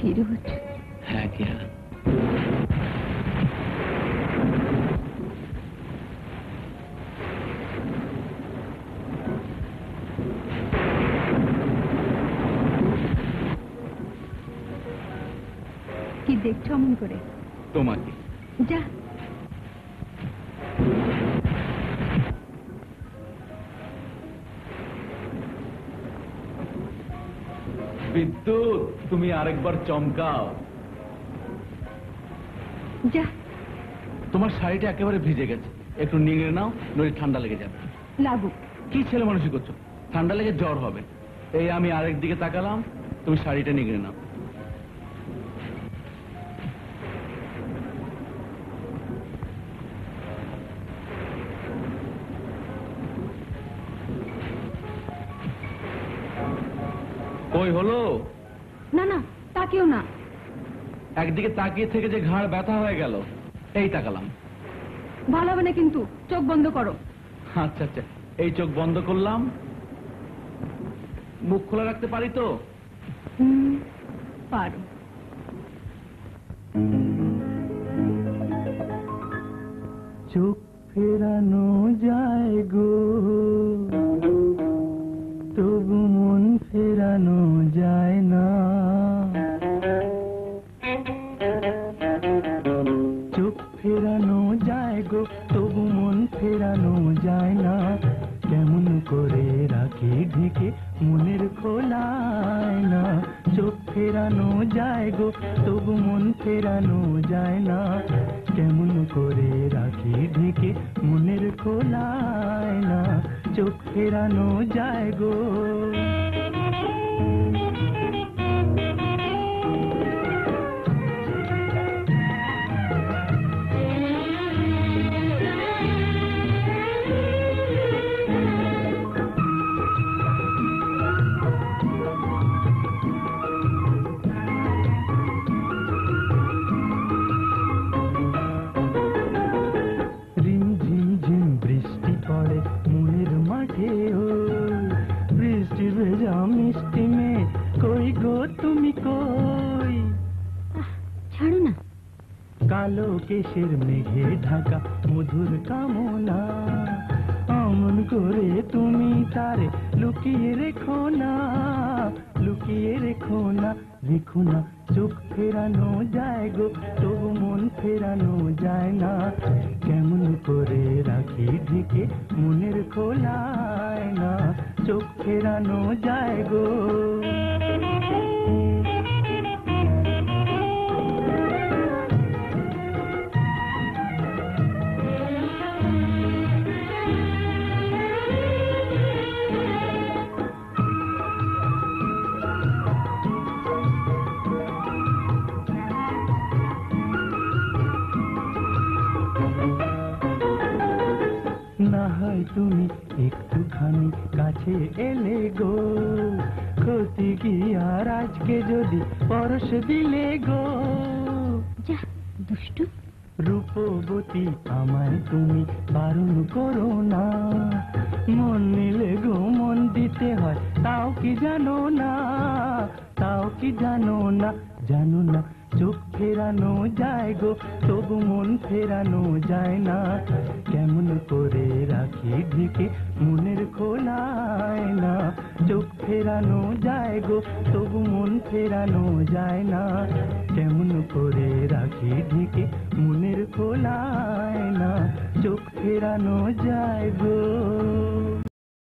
ফিরোজ। হ্যাঁ কিরা, কি দেখছো অমন করে? তোমাকে। যা। বিদ্যুৎ, তুমি আরেকবার চমকাও। যা। তোমার শাড়িটা একেবারে ভিজে গেছে, একটু নিংড়ে নাও, নইলে ঠান্ডা লেগে যাবে। লাগুক। কি ছেলে মানুষই করছো, ঠান্ডা লেগে জ্বর হবে। এই আমি আরেক দিকে তাকালাম, তুমি শাড়িটা নিংড়ে নাও। কই হলো? না না, তাকিও না। একদিকে তাকিয়ে থেকে যে ঘাড় ব্যথা হয়ে গেল, এই তাকালাম। ভালো হবে না কিন্তু, চোখ বন্ধ করো। আচ্ছা আচ্ছা, এই চোখ বন্ধ করলাম। মুখ খোলা রাখতে পারি তো? পারো। চোখ ফেরানো যায় গো, তবু মন ফেরানো যায় না। চোখ ফেরানো যায় গো, তবু মন ফেরানো যায় না। কেমন করে রাখি ঢেকে মনের খোলায় না। চোখ ফেরানো যায় গো, তবু মন ফেরানো যায় না। কেমন করে রাখি ঢেকে মনের খোলায় না। চোখ ফেরানো যায় গো। কালো কেশের মেঘে ঢাকা মধুর কামনা, অমন করে তুমি তারে লুকিয়ে রেখো না। লুকিয়ে রেখো না, রেখো না। চোখ ফেরানো যায় গো, তবু মন ফেরানো যায় না। কেমন করে রাখি ঢেকে মনের খোলায় না। চোখ ফেরানো যায় গো। না হয় তুমি একটুখানি কাছে এলে গো, ক্ষতি কি আর আজকে যদি পরশ দিলে গো। যা দুষ্টু। রূপবতী আমায় তুমি বারণ করো না। মন নিলে গো মন দিতে হয়, তাও কি জানো না। তাও কি জানো না, জানো না। চোখ ফেরানো যায় গো, তবু মন ফেরানো যায় না। কেমন করে রাখি ঢেকে মনের খোলায় না। চোখ ফেরানো যায় গো, তবু মন ফেরানো যায় না। কেমন করে রাখি ঢেকে মনের খোলায় না। চোখ ফেরানো যায় গো।